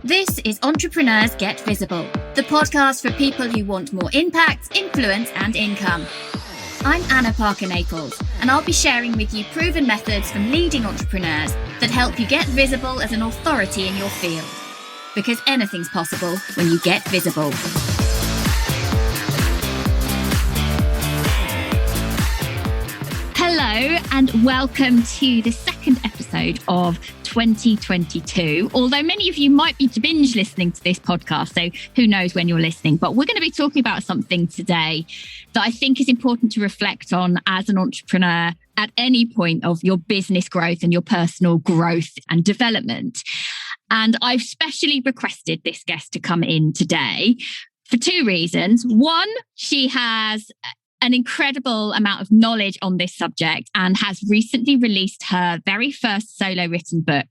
This is Entrepreneurs Get Visible, the podcast for people who want more impact, influence, and income. I'm Anna Parker-Naples, and I'll be sharing with you proven methods from leading entrepreneurs that help you get visible as an authority in your field. Because anything's possible when you get visible. Hello and welcome to the second episode of 2022. Although many of you might be binge listening to this podcast, so who knows when you're listening. But we're going to be talking about something today that I think is important to reflect on as an entrepreneur at any point of your business growth and your personal growth and development. And I've specially requested this guest to come in today for two reasons. One, she has an incredible amount of knowledge on this subject and has recently released her very first solo written book,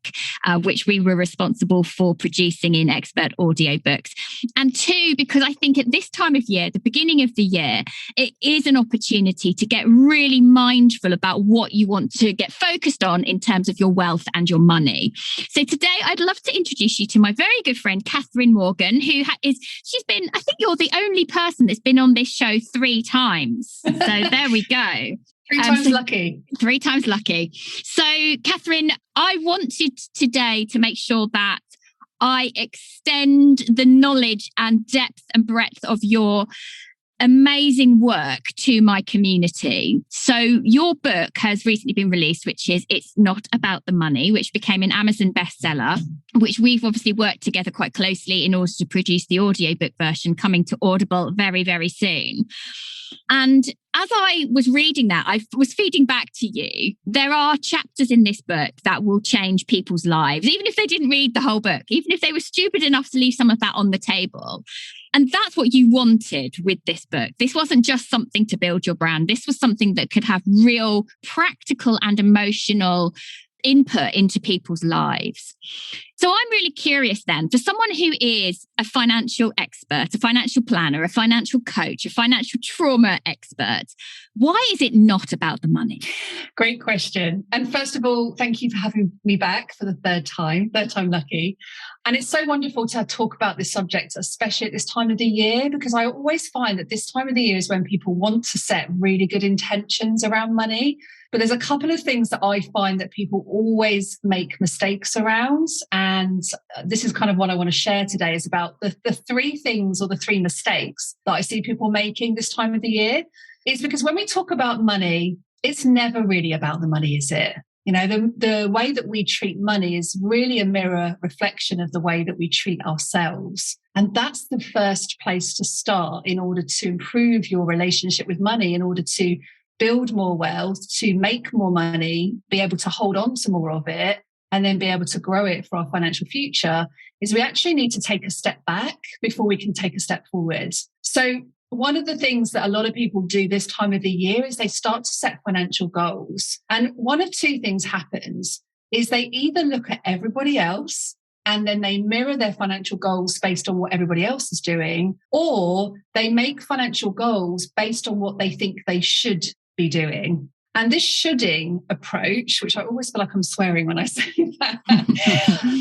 which we were responsible for producing in Expert Audiobooks. And two, because I think at this time of year, the beginning of the year, it is an opportunity to get really mindful about what you want to get focused on in terms of your wealth and your money. So today, I'd love to introduce you to my very good friend, Catherine Morgan, she's been, I think you're the only person that's been on this show 3 times. So there we go. 3 times lucky. 3 times lucky. So, Catherine, I wanted today to make sure that I extend the knowledge and depth and breadth of your amazing work to my community. So your book has recently been released, which is It's Not About the Money, which became an Amazon bestseller, which we've obviously worked together quite closely in order to produce the audiobook version coming to Audible very, very soon. And as I was reading that, I was feeding back to you, there are chapters in this book that will change people's lives, even if they didn't read the whole book, even if they were stupid enough to leave some of that on the table. And that's what you wanted with this book. This wasn't just something to build your brand. This was something that could have real practical and emotional input into people's lives. So I'm really curious then, for someone who is a financial expert, a financial planner, a financial coach, a financial trauma expert, why is it not about the money? Great question. And first of all, thank you for having me back for the third time lucky. And it's so wonderful to talk about this subject, especially at this time of the year, because I always find that this time of the year is when people want to set really good intentions around money. But there's a couple of things that I find that people always make mistakes around. And this is kind of what I want to share today, is about the 3 things or the 3 mistakes that I see people making this time of the year. It's because when we talk about money, it's never really about the money, is it? You know, the way that we treat money is really a mirror reflection of the way that we treat ourselves. And that's the first place to start in order to improve your relationship with money, in order to build more wealth, to make more money, be able to hold on to more of it, and then be able to grow it for our financial future, is we actually need to take a step back before we can take a step forward. So one of the things that a lot of people do this time of the year is they start to set financial goals. And one of 2 things happens, is they either look at everybody else and then they mirror their financial goals based on what everybody else is doing, or they make financial goals based on what they think they should be doing. And this shoulding approach, which I always feel like I'm swearing when I say that,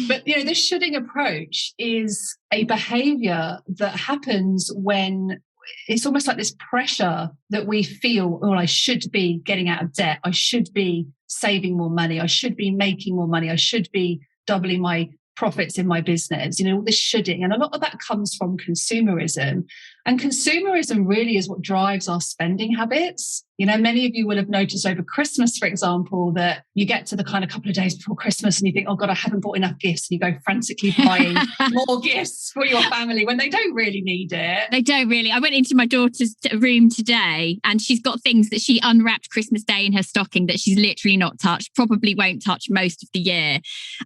but this shoulding approach is a behavior that happens when it's almost like this pressure that we feel, oh, I should be getting out of debt. I should be saving more money. I should be making more money. I should be doubling my profits in my business, all this shoulding. And a lot of that comes from consumerism. And consumerism really is what drives our spending habits. Many of you will have noticed over Christmas, for example, that you get to the kind of couple of days before Christmas and you think, oh God, I haven't bought enough gifts. And you go frantically buying more gifts for your family when they don't really need it. They don't really. I went into my daughter's room today and she's got things that she unwrapped Christmas Day in her stocking that she's literally not touched, probably won't touch most of the year.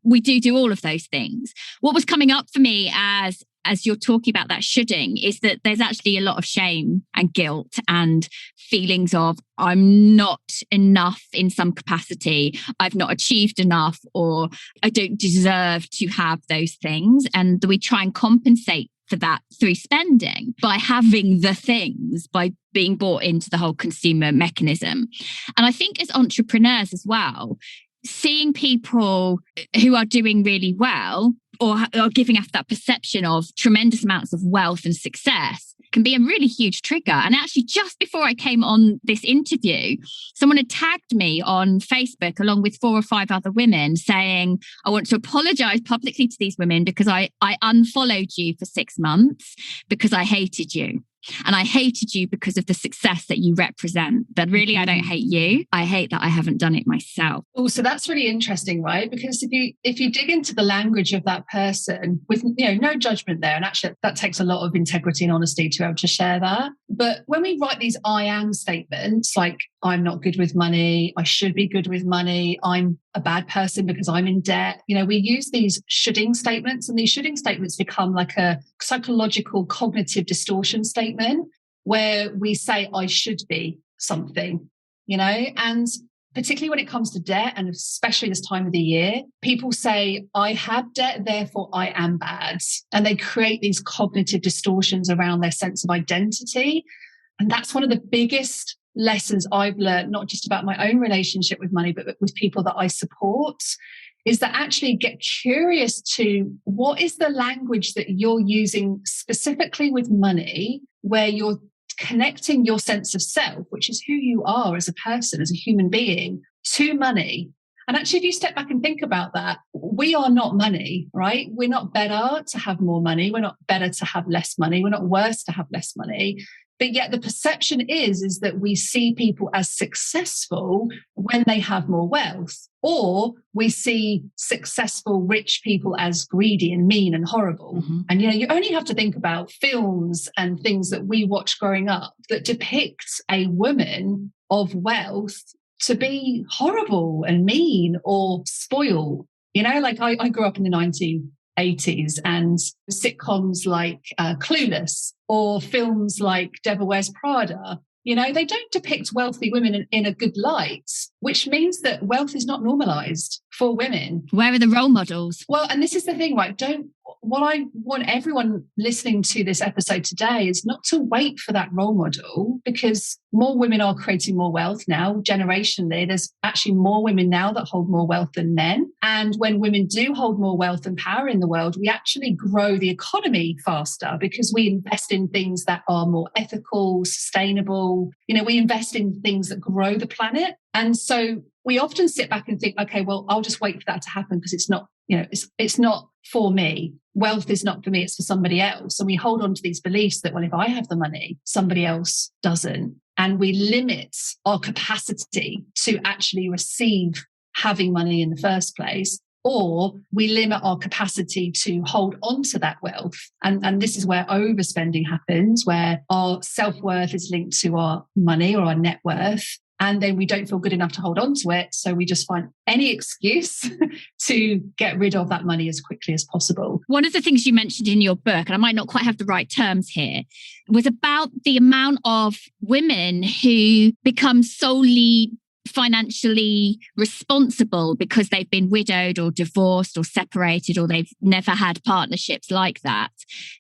We do all of those things. What was coming up for me as you're talking about that shoulding is that there's actually a lot of shame and guilt and feelings of I'm not enough in some capacity, I've not achieved enough, or I don't deserve to have those things. And we try and compensate for that through spending by having the things, by being bought into the whole consumer mechanism. And I think as entrepreneurs as well, seeing people who are doing really well or giving off that perception of tremendous amounts of wealth and success can be a really huge trigger. And actually, just before I came on this interview, someone had tagged me on Facebook along with 4 or 5 other women saying, I want to apologize publicly to these women because I unfollowed you for 6 months because I hated you. And I hated you because of the success that you represent. But really, I don't hate you. I hate that I haven't done it myself. Oh, so that's really interesting, right? Because if you dig into the language of that person with no judgment there, and actually that takes a lot of integrity and honesty to be able to share that. But when we write these I am statements, like I'm not good with money, I should be good with money, I'm a bad person because I'm in debt. We use these shoulding statements, and these shoulding statements become like a psychological cognitive distortion statement where we say I should be something, and particularly when it comes to debt, and especially this time of the year, people say, I have debt, therefore I am bad. And they create these cognitive distortions around their sense of identity. And that's one of the biggest lessons I've learned, not just about my own relationship with money, but with people that I support, is that actually get curious to what is the language that you're using specifically with money, where you're connecting your sense of self, which is who you are as a person, as a human being, to money. And actually, if you step back and think about that, we are not money, right? We're not better to have more money. We're not better to have less money. We're not worse to have less money. But yet the perception is that we see people as successful when they have more wealth, or we see successful, rich people as greedy and mean and horrible. Mm-hmm. And, you only have to think about films and things that we watch growing up that depict a woman of wealth to be horrible and mean or spoiled. Like I grew up in the 1980s, and sitcoms like Clueless or films like Devil Wears Prada, they don't depict wealthy women in a good light, which means that wealth is not normalized for women. Where are the role models? Well, and this is the thing, right? What I want everyone listening to this episode today is not to wait for that role model, because more women are creating more wealth now. Generationally, there's actually more women now that hold more wealth than men. And when women do hold more wealth and power in the world, we actually grow the economy faster because we invest in things that are more ethical, sustainable. We invest in things that grow the planet. And so we often sit back and think, okay, well, I'll just wait for that to happen because it's not, it's not for me. Wealth is not for me, it's for somebody else. And we hold on to these beliefs that, well, if I have the money, somebody else doesn't. And we limit our capacity to actually receive having money in the first place, or we limit our capacity to hold on to that wealth. And this is where overspending happens, where our self-worth is linked to our money or our net worth. And then we don't feel good enough to hold on to it. So we just find any excuse to get rid of that money as quickly as possible. One of the things you mentioned in your book, and I might not quite have the right terms here, was about the amount of women who become solely financially responsible because they've been widowed or divorced or separated, or they've never had partnerships like that,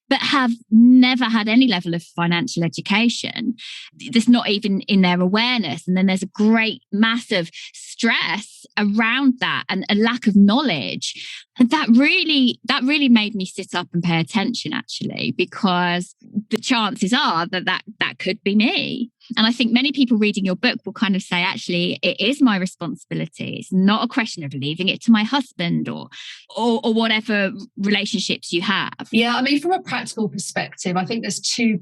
but have never had any level of financial education. There's not even in their awareness. And then there's a great massive stress around that and a lack of knowledge. And that really made me sit up and pay attention, actually, because the chances are that could be me. And I think many people reading your book will kind of say, actually, it is my responsibility. It's not a question of leaving it to my husband or whatever relationships you have. Yeah, I mean, from a practical perspective, I think there's two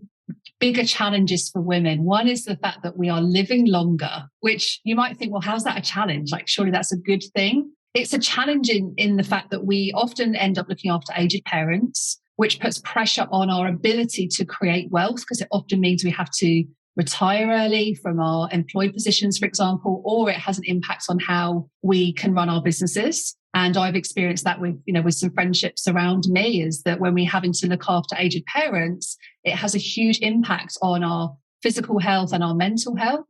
bigger challenges for women. One is the fact that we are living longer, which you might think, well, how's that a challenge? Like, surely that's a good thing. It's a challenge in the fact that we often end up looking after aged parents, which puts pressure on our ability to create wealth, because it often means we have to retire early from our employed positions, for example, or it has an impact on how we can run our businesses. And I've experienced that with some friendships around me, is that when we're having to look after aged parents, it has a huge impact on our physical health and our mental health.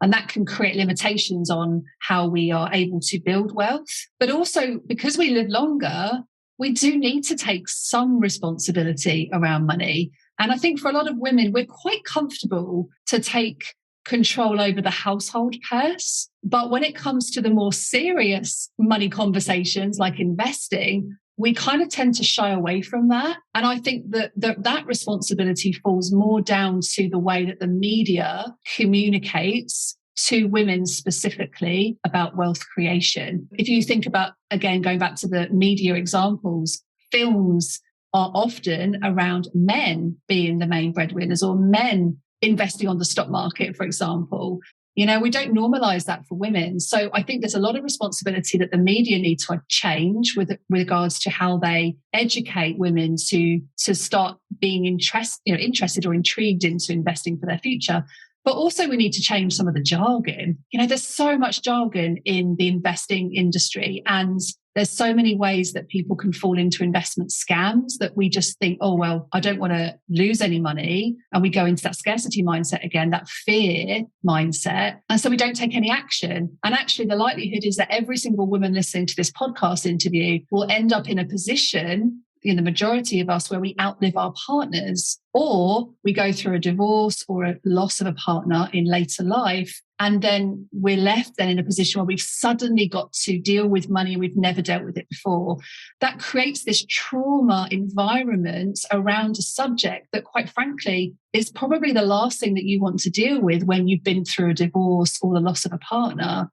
And that can create limitations on how we are able to build wealth. But also, because we live longer, we do need to take some responsibility around money. And I think for a lot of women, we're quite comfortable to take control over the household purse. But when it comes to the more serious money conversations like investing, we kind of tend to shy away from that. And I think that responsibility falls more down to the way that the media communicates to women specifically about wealth creation. If you think about, again, going back to the media examples, films are often around men being the main breadwinners or men investing on the stock market, for example. You know, we don't normalize that for women. So I think there's a lot of responsibility that the media need to change with regards to how they educate women to start being interested or intrigued into investing for their future. But also we need to change some of the jargon. You know, there's so much jargon in the investing industry, and there's so many ways that people can fall into investment scams that we just think, oh, well, I don't want to lose any money. And we go into that scarcity mindset again, that fear mindset. And so we don't take any action. And actually, the likelihood is that every single woman listening to this podcast interview will end up in a position, in the majority of us, where we outlive our partners, or we go through a divorce or a loss of a partner in later life. And then we're left then in a position where we've suddenly got to deal with money and we've never dealt with it before. That creates this trauma environment around a subject that, quite frankly, is probably the last thing that you want to deal with when you've been through a divorce or the loss of a partner.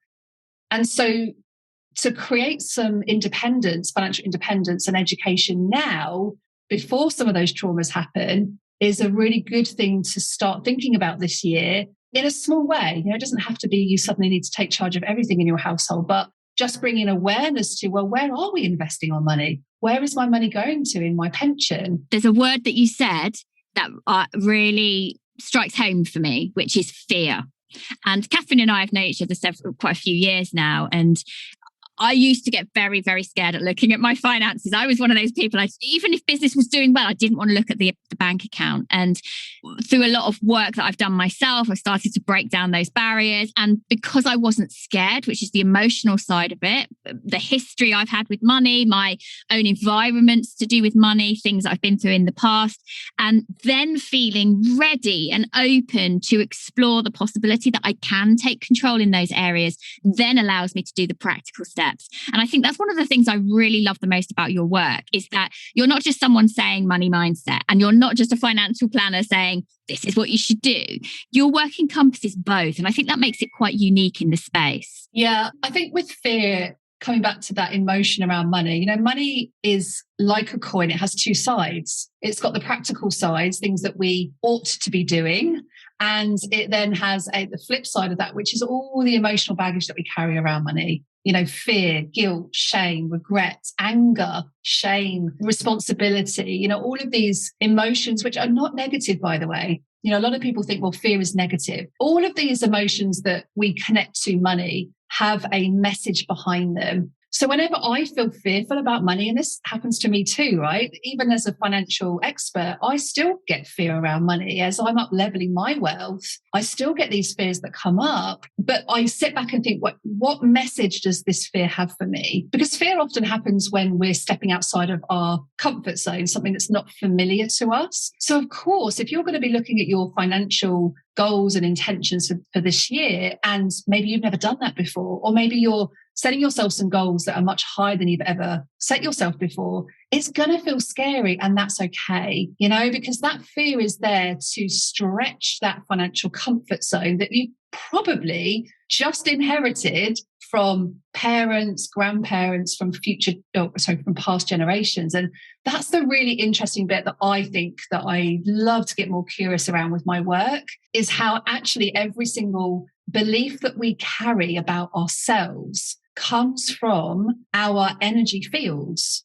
And so to create some independence, financial independence and education now, before some of those traumas happen, is a really good thing to start thinking about this year in a small way. You know, it doesn't have to be you suddenly need to take charge of everything in your household, but just bringing awareness to, well, where are we investing our money? Where is my money going to in my pension? There's a word that you said that really strikes home for me, which is fear. And Catherine and I have known each other quite a few years now. And I used to get very, very scared at looking at my finances. I was one of those people, even if business was doing well, I didn't want to look at the bank account. And through a lot of work that I've done myself, I started to break down those barriers. And because I wasn't scared, which is the emotional side of it, the history I've had with money, my own environments to do with money, things I've been through in the past, and then feeling ready and open to explore the possibility that I can take control in those areas, then allows me to do the practical steps. And I think that's one of the things I really love the most about your work, is that you're not just someone saying money mindset, and you're not just a financial planner saying this is what you should do. Your work encompasses both. And I think that makes it quite unique in the space. Yeah, I think with fear, coming back to that emotion around money, you know, money is like a coin. It has two sides. It's got the practical sides, things that we ought to be doing. And it then has the flip side of that, which is all the emotional baggage that we carry around money. You know, fear, guilt, shame, regret, anger, shame, responsibility, you know, all of these emotions, which are not negative, by the way. You know, a lot of people think, well, fear is negative. All of these emotions that we connect to money have a message behind them. So whenever I feel fearful about money, and this happens to me too, right? Even as a financial expert, I still get fear around money. As I'm up leveling my wealth, I still get these fears that come up. But I sit back and think, what message does this fear have for me? Because fear often happens when we're stepping outside of our comfort zone, something that's not familiar to us. So of course, if you're going to be looking at your financial goals and intentions for this year, and maybe you've never done that before, or maybe you're setting yourself some goals that are much higher than you've ever set yourself before, it's going to feel scary, and that's okay, you know, because that fear is there to stretch that financial comfort zone that you probably just inherited from parents, grandparents, from past generations. And that's the really interesting bit that I think that I love to get more curious around with my work, is how actually every single belief that we carry about ourselves comes from our energy fields.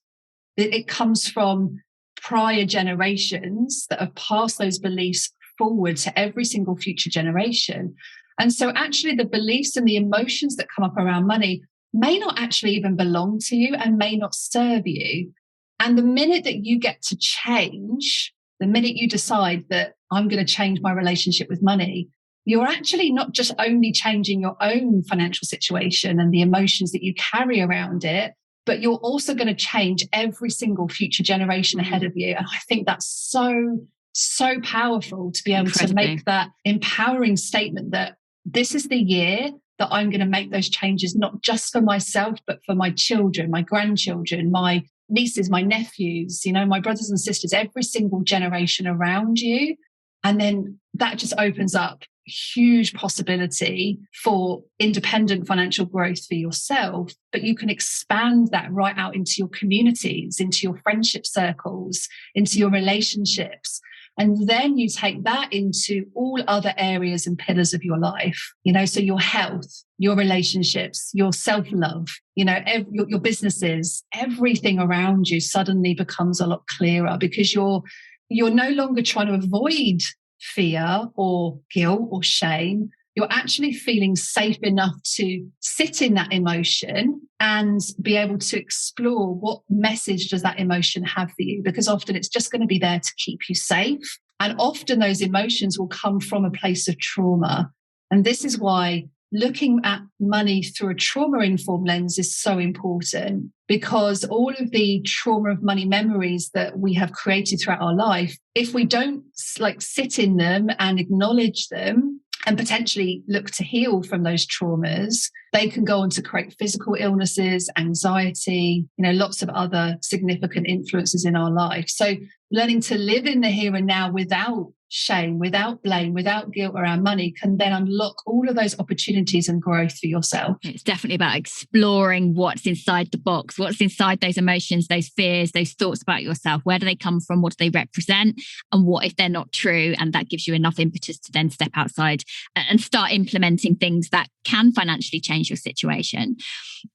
It comes from prior generations that have passed those beliefs forward to every single future generation. And so actually the beliefs and the emotions that come up around money may not actually even belong to you and may not serve you. And the minute that you get to change, the minute you decide that I'm going to change my relationship with money, you're actually not just only changing your own financial situation and the emotions that you carry around it, but you're also going to change every single future generation ahead of you. And I think that's so powerful to be able to make that empowering statement that this is the year that I'm going to make those changes, not just for myself, but for my children, my grandchildren, my nieces, my nephews, my brothers and sisters, every single generation around you. And then that just opens up huge possibility for independent financial growth for yourself, but you can expand that right out into your communities, into your friendship circles, into your relationships. And then you take that into all other areas and pillars of your life, so your health, your relationships, your self-love, your businesses, everything around you suddenly becomes a lot clearer because you're no longer trying to avoid fear or guilt or shame. You're actually feeling safe enough to sit in that emotion and be able to explore what message does that emotion have for you, because often it's just going to be there to keep you safe. And often those emotions will come from a place of trauma. And this is why looking at money through a trauma-informed lens is so important, because all of the trauma of money memories that we have created throughout our life, if we don't sit in them and acknowledge them and potentially look to heal from those traumas, they can go on to create physical illnesses, anxiety, lots of other significant influences in our life. So learning to live in the here and now without shame, without blame, without guilt around money can then unlock all of those opportunities and growth for yourself. It's definitely about exploring what's inside the box, what's inside those emotions, those fears, those thoughts about yourself. Where do they come from? What do they represent? And what if they're not true? And that gives you enough impetus to then step outside and start implementing things that can financially change your situation.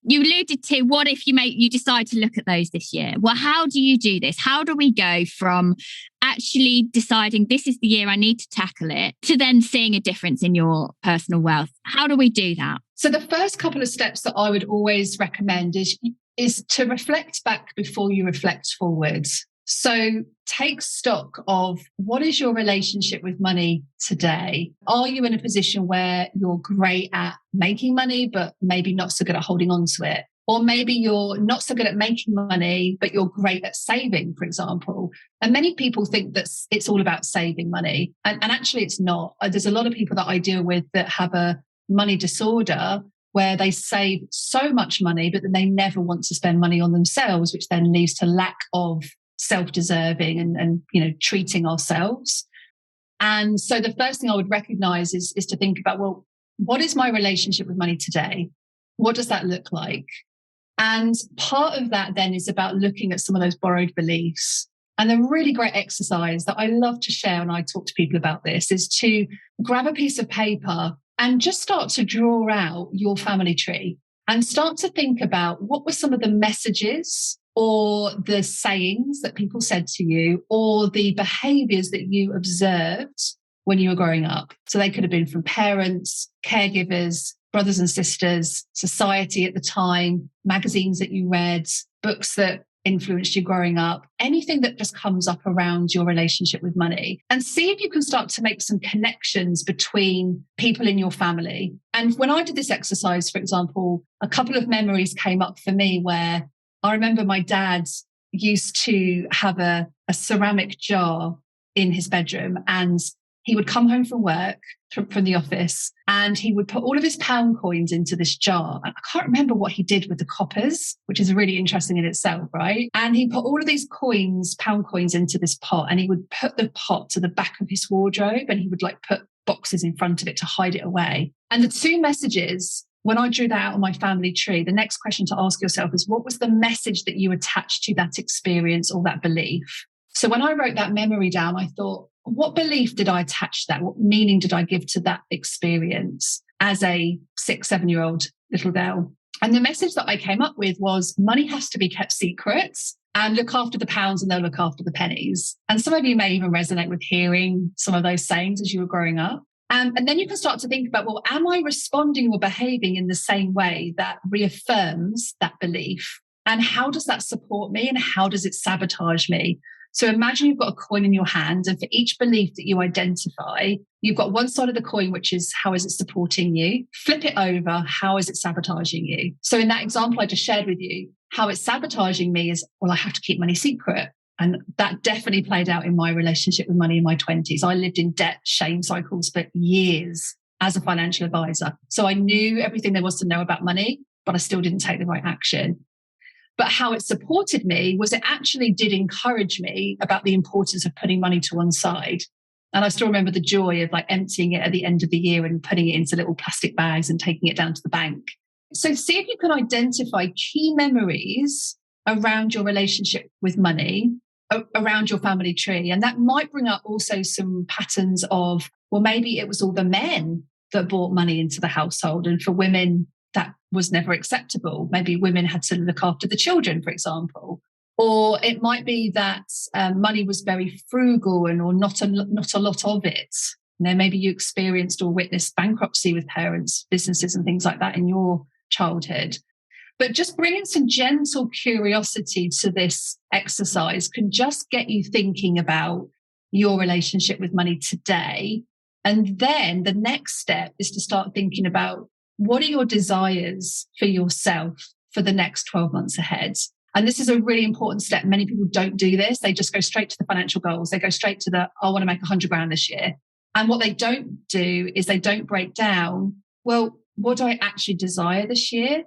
You alluded to, what if you decide to look at those this year? Well, how do you do this? How do we go from actually deciding this is the year I need to tackle it to then seeing a difference in your personal wealth? How do we do that? So the first couple of steps that I would always recommend is to reflect back before you reflect forward. So take stock of what is your relationship with money today? Are you in a position where you're great at making money, but maybe not so good at holding on to it? Or maybe you're not so good at making money, but you're great at saving, for example. And many people think that it's all about saving money. And actually it's not. There's a lot of people that I deal with that have a money disorder where they save so much money, but then they never want to spend money on themselves, which then leads to lack of self-deserving and treating ourselves. And so the first thing I would recognize is to think about, well, what is my relationship with money today? What does that look like? And part of that then is about looking at some of those borrowed beliefs. And a really great exercise that I love to share when I talk to people about this is to grab a piece of paper and just start to draw out your family tree and start to think about what were some of the messages or the sayings that people said to you or the behaviors that you observed when you were growing up. So they could have been from parents, caregivers, brothers and sisters, society at the time, magazines that you read, books that influenced you growing up, anything that just comes up around your relationship with money, and see if you can start to make some connections between people in your family. And when I did this exercise, for example, a couple of memories came up for me where I remember my dad used to have a ceramic jar in his bedroom, and he would come home from work, from the office, and he would put all of his pound coins into this jar. And I can't remember what he did with the coppers, which is really interesting in itself, right? And he put all of these pound coins into this pot, and he would put the pot to the back of his wardrobe, and he would put boxes in front of it to hide it away. And the two messages, when I drew that out on my family tree, the next question to ask yourself is, what was the message that you attached to that experience or that belief? So when I wrote that memory down, I thought, what belief did I attach to that? What meaning did I give to that experience as a 6-7-year-old little girl? And the message that I came up with was, money has to be kept secret, and look after the pounds and they'll look after the pennies. And some of you may even resonate with hearing some of those sayings as you were growing up. And then you can start to think about, well, am I responding or behaving in the same way that reaffirms that belief? And how does that support me? And how does it sabotage me? So imagine you've got a coin in your hand, and for each belief that you identify, you've got one side of the coin, which is, how is it supporting you? Flip it over, how is it sabotaging you? So in that example I just shared with you, how it's sabotaging me is, well, I have to keep money secret. And that definitely played out in my relationship with money in my 20s. I lived in debt shame cycles for years. as a financial advisor. So I knew everything there was to know about money, but I still didn't take the right action. But how it supported me was it actually did encourage me about the importance of putting money to one side. And I still remember the joy of like emptying it at the end of the year and putting it into little plastic bags and taking it down to the bank. So see if you can identify key memories around your relationship with money, around your family tree. And that might bring up also some patterns of, well, maybe it was all the men that brought money into the household. And for women, that was never acceptable. Maybe women had to look after the children, for example. Or it might be that money was very frugal or not a lot of it. Maybe you experienced or witnessed bankruptcy with parents, businesses and things like that in your childhood. But just bringing some gentle curiosity to this exercise can just get you thinking about your relationship with money today. And then the next step is to start thinking about what are your desires for yourself for the next 12 months ahead. And this is a really important step. Many people don't do this. They just go straight to the financial goals. They go straight to I want to make 100 grand this year. And what they don't do is they don't break down, well, what do I actually desire this year?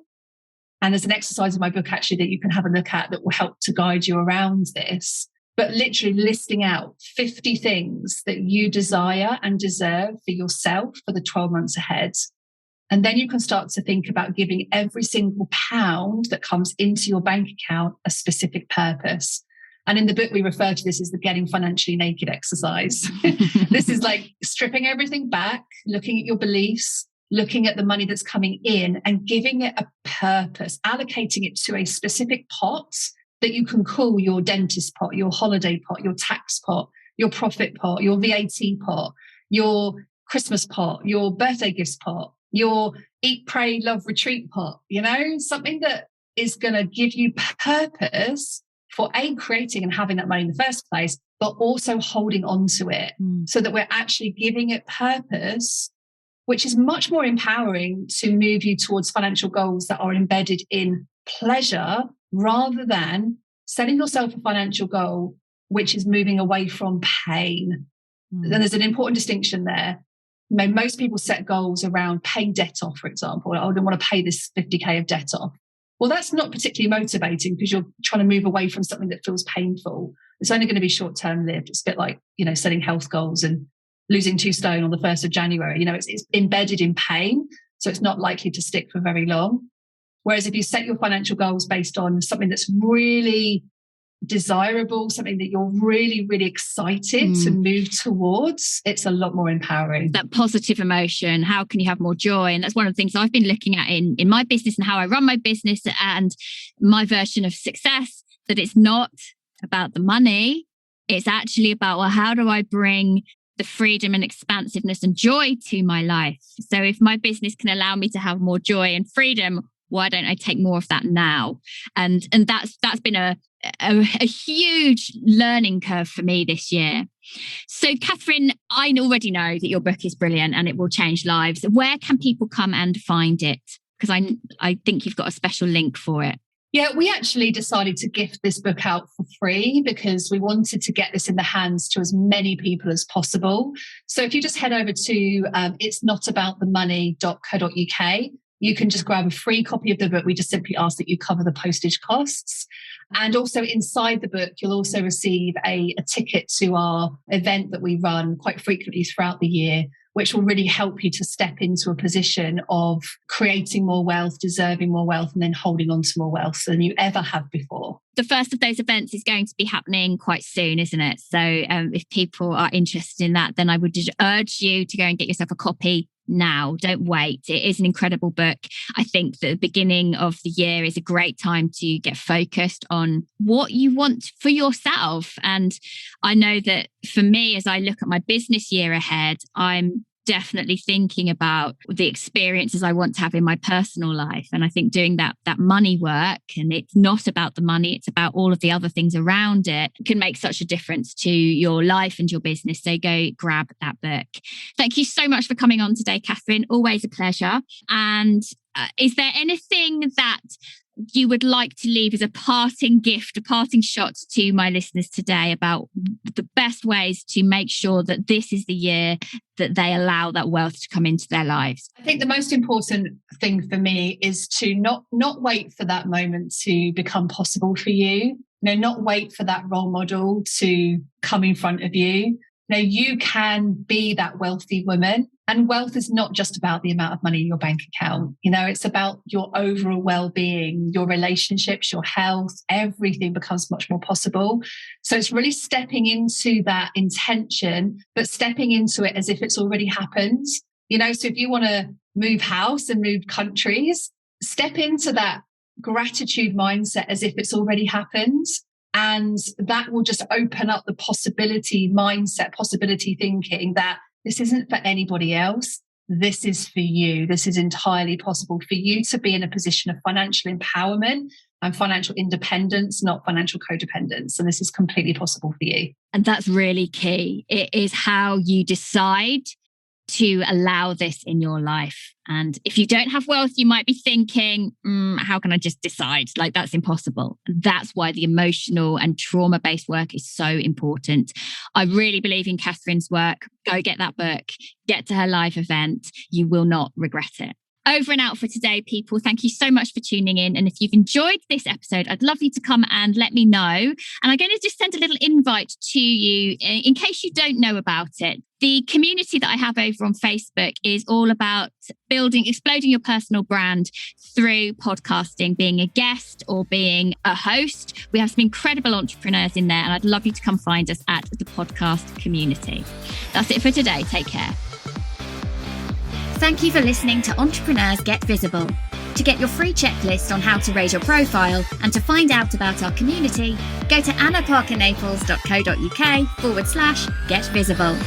And there's an exercise in my book actually that you can have a look at that will help to guide you around this. But literally listing out 50 things that you desire and deserve for yourself for the 12 months ahead. And then you can start to think about giving every single pound that comes into your bank account a specific purpose. And in the book, we refer to this as the getting financially naked exercise. This is like stripping everything back, looking at your beliefs, looking at the money that's coming in and giving it a purpose, allocating it to a specific pot that you can call your dentist pot, your holiday pot, your tax pot, your profit pot, your VAT pot, your Christmas pot, your birthday gifts pot, your eat, pray, love, retreat pot, something that is going to give you purpose for creating and having that money in the first place, but also holding on to it so that we're actually giving it purpose, which is much more empowering to move you towards financial goals that are embedded in pleasure rather than setting yourself a financial goal, which is moving away from pain. Then there's an important distinction there. Most people set goals around paying debt off, for example. I don't want to pay this 50K of debt off. Well, that's not particularly motivating because you're trying to move away from something that feels painful. It's only going to be short-term lived. It's a bit like, setting health goals and losing 2 stone on the 1st of January. It's embedded in pain, so it's not likely to stick for very long. Whereas if you set your financial goals based on something that's really desirable, something that you're really, really excited to move towards, it's a lot more empowering. That positive emotion, how can you have more joy? And that's one of the things I've been looking at in my business and how I run my business and my version of success, that it's not about the money. It's actually about, well, how do I bring the freedom and expansiveness and joy to my life? So if my business can allow me to have more joy and freedom, why don't I take more of that now? And that's been a huge learning curve for me this year. So Catherine, I already know that your book is brilliant and it will change lives. Where can people come and find it? Because I think you've got a special link for it. Yeah, we actually decided to gift this book out for free because we wanted to get this in the hands to as many people as possible. So if you just head over to itsnotaboutthemoney.co.uk, you can just grab a free copy of the book. We just simply ask that you cover the postage costs. And also inside the book, you'll also receive a ticket to our event that we run quite frequently throughout the year, which will really help you to step into a position of creating more wealth, deserving more wealth, and then holding on to more wealth than you ever have before. The first of those events is going to be happening quite soon, isn't it? So if people are interested in that, then I would urge you to go and get yourself a copy now. Don't wait. It is an incredible book. I think the beginning of the year is a great time to get focused on what you want for yourself. And I know that for me, as I look at my business year ahead, I'm definitely thinking about the experiences I want to have in my personal life. And I think doing that money work, and it's not about the money, it's about all of the other things around it, can make such a difference to your life and your business. So go grab that book. Thank you so much for coming on today, Catherine. Always a pleasure. And is there anything that you would like to leave as a parting gift, a parting shot to my listeners today about the best ways to make sure that this is the year that they allow that wealth to come into their lives? I think the most important thing for me is to not wait for that moment to become possible for you. Not wait for that role model to come in front of you. You can be that wealthy woman, and wealth is not just about the amount of money in your bank account. It's about your overall well-being, your relationships, your health. Everything becomes much more possible. So it's really stepping into that intention, but stepping into it as if it's already happened. So if you want to move house and move countries, step into that gratitude mindset as if it's already happened. And that will just open up the possibility mindset, possibility thinking that this isn't for anybody else. This is for you. This is entirely possible for you to be in a position of financial empowerment and financial independence, not financial codependence. And this is completely possible for you. And that's really key. It is how you decide to allow this in your life. And if you don't have wealth, you might be thinking, how can I just decide? Like, that's impossible. That's why the emotional and trauma-based work is so important. I really believe in Catherine's work. Go get that book, get to her live event. You will not regret it. Over and out for today, people. Thank you so much for tuning in. And if you've enjoyed this episode, I'd love you to come and let me know. And I'm going to just send a little invite to you in case you don't know about it. The community that I have over on Facebook is all about exploding your personal brand through podcasting, being a guest or being a host. We have some incredible entrepreneurs in there, and I'd love you to come find us at the podcast community. That's it for today. Take care. Thank you for listening to Entrepreneurs Get Visible. To get your free checklist on how to raise your profile and to find out about our community, go to annaparkernaples.co.uk/get visible.